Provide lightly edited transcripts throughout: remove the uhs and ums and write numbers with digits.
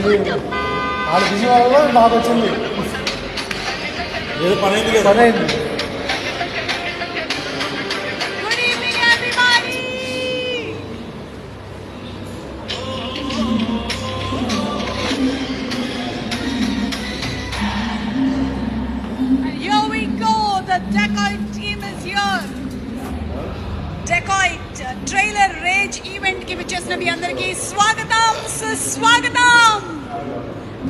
వాళ్ళ బిజీ వాళ్ళలో నాకు వచ్చింది ఏదో పని అయింది. డెకాయిట్ ట్రైలర్ రేజ్ ఈవెంట్ కి విచ్చేసిన మీ అందరికీ స్వాగతం సుస్వాగతం.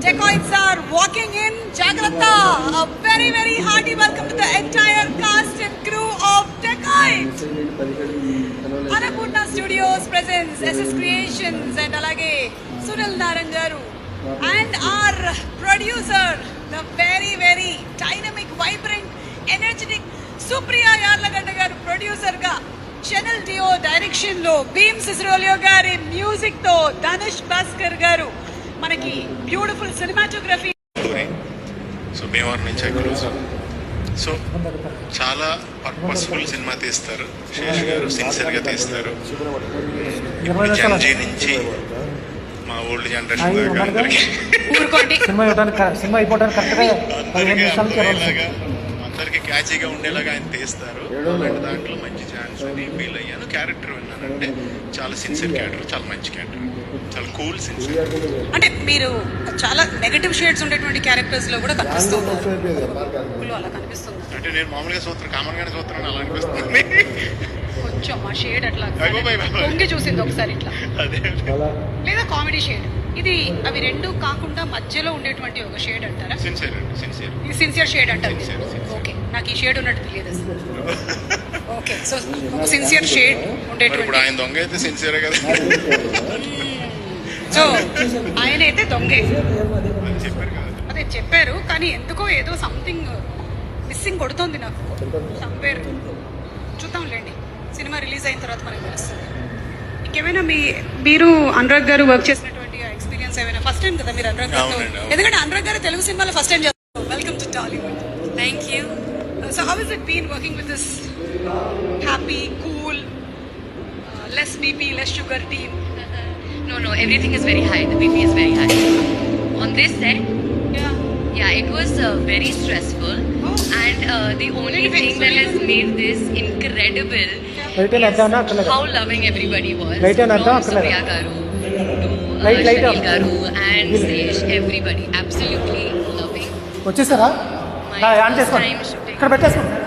Dacoits are walking in. Jagrata, a very very hearty welcome to the entire cast and crew of Dacoit. Annapurna Studios presents SS Creations and alage Sunil Narangaru and our producer, the very very dynamic, vibrant, energetic Supriya Yarlagadda garu producer ga, Channel Dio direction lo Beam Sisrolio gari music తో ధనుష్ భాస్కర్ గారు మనకి beautiful cinematography. So Bhimavaram నుంచి cruise. So చాలా purposeful cinema తీస్తారు శేష్ గారు, సిన్సియర్గా తీస్తారు. ఇప్పుడు జంజీ నుంచి మా ఓల్డ్ జనరేషన్ దాకా అందరికి అందరికి క్యాచీగా ఉండేలాగా ఆయన తీస్తారు. అలాంటి దాంట్లో మంచి ఛాన్స్ అని ఫీల్ అయ్యాను. క్యారెక్టర్ విన్నానంటే చాలా సిన్సియర్ క్యారెక్టర్, చాలా మంచి క్యారెక్టర్, చాలా కూల్ సిన్సియర్. అంటే మీరు చాలా నెగటివ్ షేడ్స్ ఉండేటువంటి క్యారెక్టర్స్ లో కూడా కనిపిస్తుంది అలా కనిపిస్తుంది. అంటే నేను మామూలుగా చూస్తాను, కామన్ గానే చూస్తున్నాను, అలా అనిపిస్తుంది. కొంచెం ఆ షేడ్ అట్లా పొంగి చూసింది ఒకసారి ఇట్లా, లేదా కామెడీ షేడ్. ఇది అవి రెండు కాకుండా మధ్యలో ఉండేటువంటి ఒక షేడ్ అంటారా? సిన్సియర్ షేడ్ అంటారు. ఓకే, నాకు ఈ షేడ్ ఉన్నట్టు తెలియదు అసలు. ఓకే, సో సిన్సియర్ షేడ్ ఉండేటువంటి ఆయన దొంగ అయితే సిన్సియర్ కదా. సో ఆయన అయితే దొంగే అదే చెప్పారు, కానీ ఎందుకో ఏదో సంథింగ్ మిస్సింగ్ కొడుతోంది నాకు సంవేర్. చూద్దాంలేండి, సినిమా రిలీజ్ అయిన తర్వాత మనకు తెలుస్తుంది. ఇంకేమైనా మీరు అనురాగ్ గారు వర్క్ చేసినటువంటి ఎక్స్పీరియన్స్ ఏమైనా? ఫస్ట్ టైం కదా మీరు అనురాగ్ గారు, ఎందుకంటే అనురాగ్ గారు తెలుగు సినిమాలో ఫస్ట్ టైం చేస్తారు. Welcome to Tollywood. Thank you. So how is it been working with this happy, cool, less BP, less sugar team? No, everything is very high. The BP is very high. On this set, yeah, it was very stressful. And the only thing that has made this incredible is how loving everybody was. From Supriya Garu to Shanil Garu and Sesh, everybody absolutely loving. వచ్చేసారా? My first time shooting.